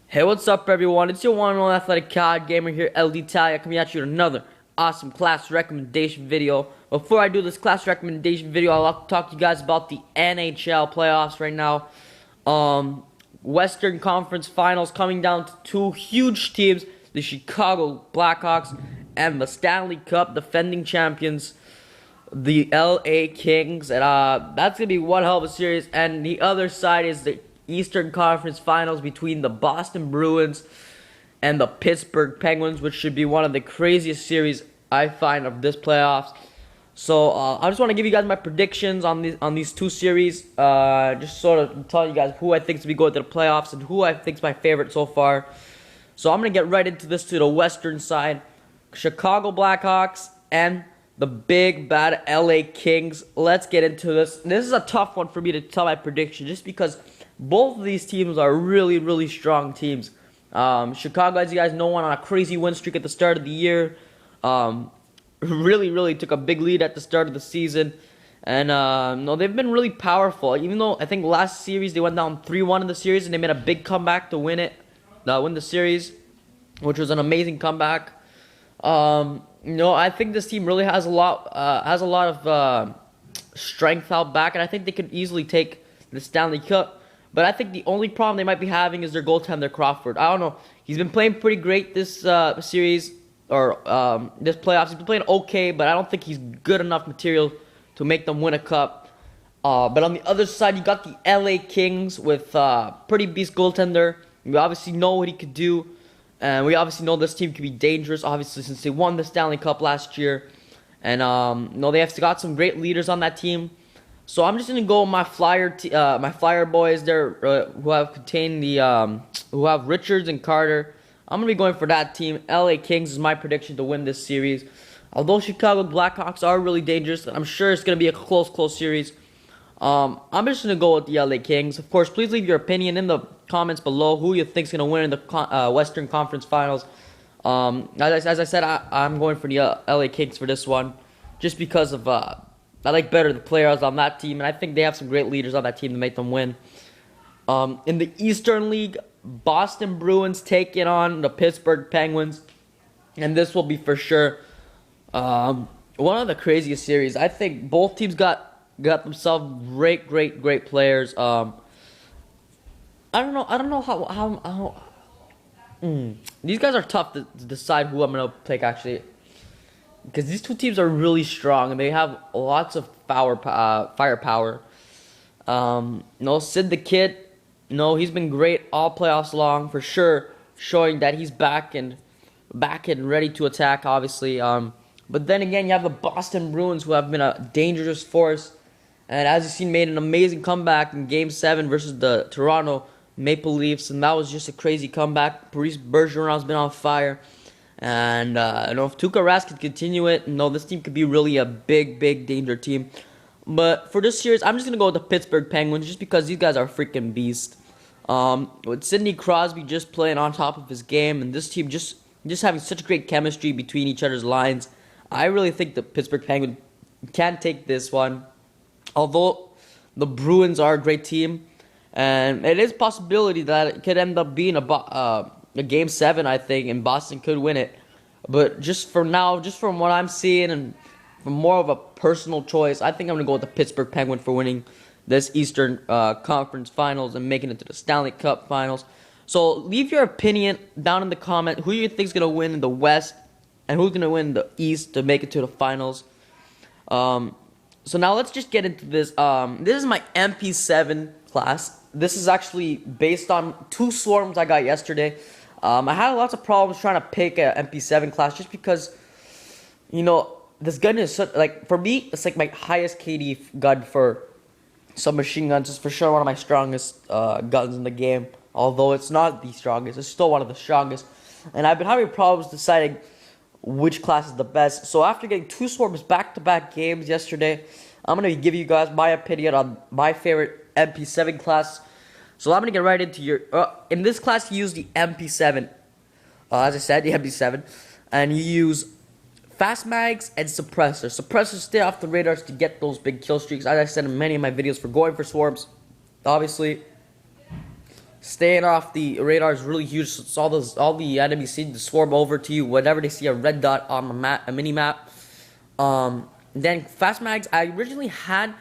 Hey, what's up, everyone? It's your one and only athletic COD gamer here, LD Talia, coming at you with another awesome class recommendation video. Before I do this class recommendation video, I'd like to talk to you guys about the NHL playoffs right now. Western Conference Finals coming down to two huge teams, the Chicago Blackhawks and the Stanley Cup defending champions, the LA Kings. And that's going to be one hell of a series. And the other side is the Eastern Conference Finals between the Boston Bruins and the Pittsburgh Penguins, which should be one of the craziest series I find of this playoffs. So I just want to give you guys my predictions on these two series. Just sort of tell you guys who I think is to be going to the playoffs and who I think is my favorite so far. So I'm gonna get right into this to the Western side, Chicago Blackhawks and the big bad LA Kings. Let's get into this. This is a tough one for me to tell my prediction, just because both of these teams are really, really strong teams. Chicago, as you guys know, went on a crazy win streak at the start of the year. Really took a big lead at the start of the season. And no, they've been really powerful. Even though I think last series they went down 3-1 in the series, and they made a big comeback to win the series, which was an amazing comeback. I think this team really has a lot of strength out back, and I think they could easily take the Stanley Cup. But I think the only problem they might be having is their goaltender, Crawford. I don't know. He's been playing pretty great this series, or this playoffs. He's been playing okay, but I don't think he's good enough material to make them win a cup. But on the other side, you got the LA Kings with pretty beast goaltender. We obviously know what he could do, and we obviously know this team could be dangerous, obviously, since they won the Stanley Cup last year. And they have got some great leaders on that team. So I'm just gonna go with my Flyer boys there, who have Richards and Carter. I'm gonna be going for that team. LA Kings is my prediction to win this series. Although Chicago Blackhawks are really dangerous, I'm sure it's gonna be a close series. I'm just gonna go with the LA Kings. Of course, please leave your opinion in the comments below. Who you think's gonna win in the Western Conference Finals? As I said, I'm going for the LA Kings for this one, just because of I like better the players on that team, and I think they have some great leaders on that team to make them win. In the Eastern League, Boston Bruins taking on the Pittsburgh Penguins, and this will be for sure one of the craziest series. I think both teams got themselves great players. I don't know how these guys are tough to decide who I'm gonna pick, actually, because these two teams are really strong and they have lots of firepower. Sid the Kid, he's been great all playoffs long for sure, showing that he's back and ready to attack, obviously. But then again, you have the Boston Bruins, who have been a dangerous force, and as you've seen, made an amazing comeback in Game 7 versus the Toronto Maple Leafs, and that was just a crazy comeback. Paris Bergeron's been on fire. And if Tuukka Rask could continue it, this team could be really a big danger team. But for this series, I'm just gonna go with the Pittsburgh Penguins, just because these guys are freaking beast. With Sidney Crosby just playing on top of his game, and this team just having such great chemistry between each other's lines, I really think the Pittsburgh Penguins can take this one. Although the Bruins are a great team, and it is a possibility that it could end up being a Game 7, I think, and Boston could win it. But just for now, just from what I'm seeing and from more of a personal choice, I think I'm going to go with the Pittsburgh Penguins for winning this Eastern Conference Finals and making it to the Stanley Cup Finals. So leave your opinion down in the comment. Who you think is going to win in the West and who's going to win in the East to make it to the Finals. So now let's just get into this. This is my MP7 class. This is actually based on 2 swarms I got yesterday. I had lots of problems trying to pick an MP7 class, just because, this gun is such, for me, it's like my highest KD gun for submachine guns. It's for sure one of my strongest guns in the game. Although it's not the strongest, it's still one of the strongest. And I've been having problems deciding which class is the best. So after getting 2 swarms back-to-back games yesterday, I'm going to give you guys my opinion on my favorite MP7 class. So I'm going to get right into in this class, you use the MP7. As I said, the MP7. And you use fast mags and suppressors. Suppressors stay off the radars to get those big kill streaks. As I said in many of my videos, for going for swarms, obviously, staying off the radar is really huge. So all the enemies seem to swarm over to you whenever they see a red dot on the map, a mini map. Then fast mags, I originally had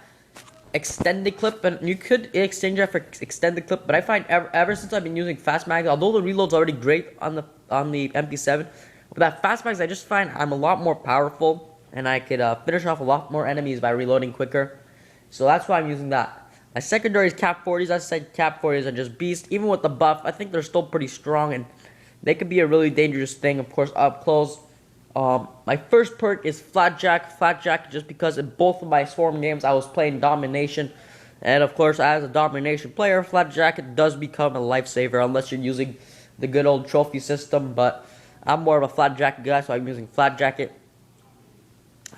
extended clip, and you could exchange that for extended clip. But I find ever since I've been using fast mags, although the reload's already great on the MP7, with that fast mags, I just find I'm a lot more powerful, and I could finish off a lot more enemies by reloading quicker. So that's why I'm using that. My secondary is Cap 40s. As I said, Cap 40s are just beast. Even with the buff, I think they're still pretty strong, and they could be a really dangerous thing, of course, up close. My first perk is Flatjack. Flatjack just because in both of my Swarm games I was playing Domination. And of course, as a Domination player, Flatjack does become a lifesaver unless you're using the good old trophy system. But I'm more of a Flatjack guy, so I'm using Flatjacket.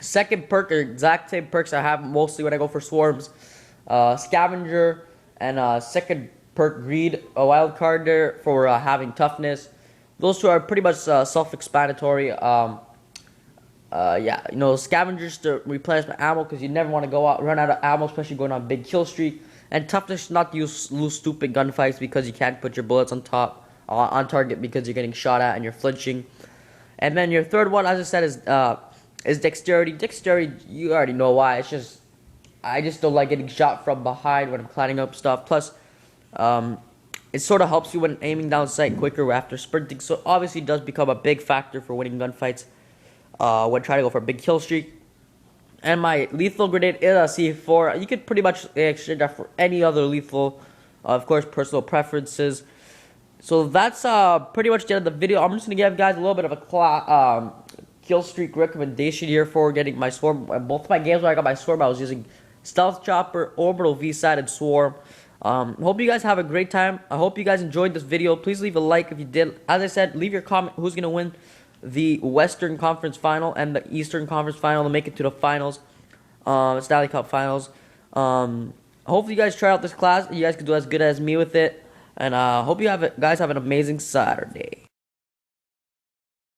Second perk are exact same perks I have mostly when I go for Swarms. Scavenger and second perk Greed, a wild card there for having toughness. Those two are pretty much self-explanatory. Yeah, scavengers to replenish my ammo because you never want to run out of ammo, especially going on a big kill streak. And toughness, not to lose stupid gunfights because you can't put your bullets on on target because you're getting shot at and you're flinching. And then your third one, as I said, is dexterity. Dexterity, you already know why. I just don't like getting shot from behind when I'm climbing up stuff. Plus, it sort of helps you when aiming down sight quicker after sprinting. So obviously, it does become a big factor for winning gunfights when trying to go for a big kill streak. And my lethal grenade is a C4. You could pretty much exchange that for any other lethal. Of course, personal preferences. So that's pretty much the end of the video. I'm just going to give guys a little bit of a kill streak recommendation here for getting my Swarm. Both of my games where I got my Swarm, I was using Stealth Chopper, Orbital V-Side, and Swarm. Hope you guys have a great time. I hope you guys enjoyed this video. Please leave a like if you did. As I said, leave your comment who's going to win the Western Conference Final and the Eastern Conference Final to make it to the finals, Stanley Cup Finals. Hopefully you guys try out this class. You guys can do as good as me with it. And hope you guys have an amazing Saturday.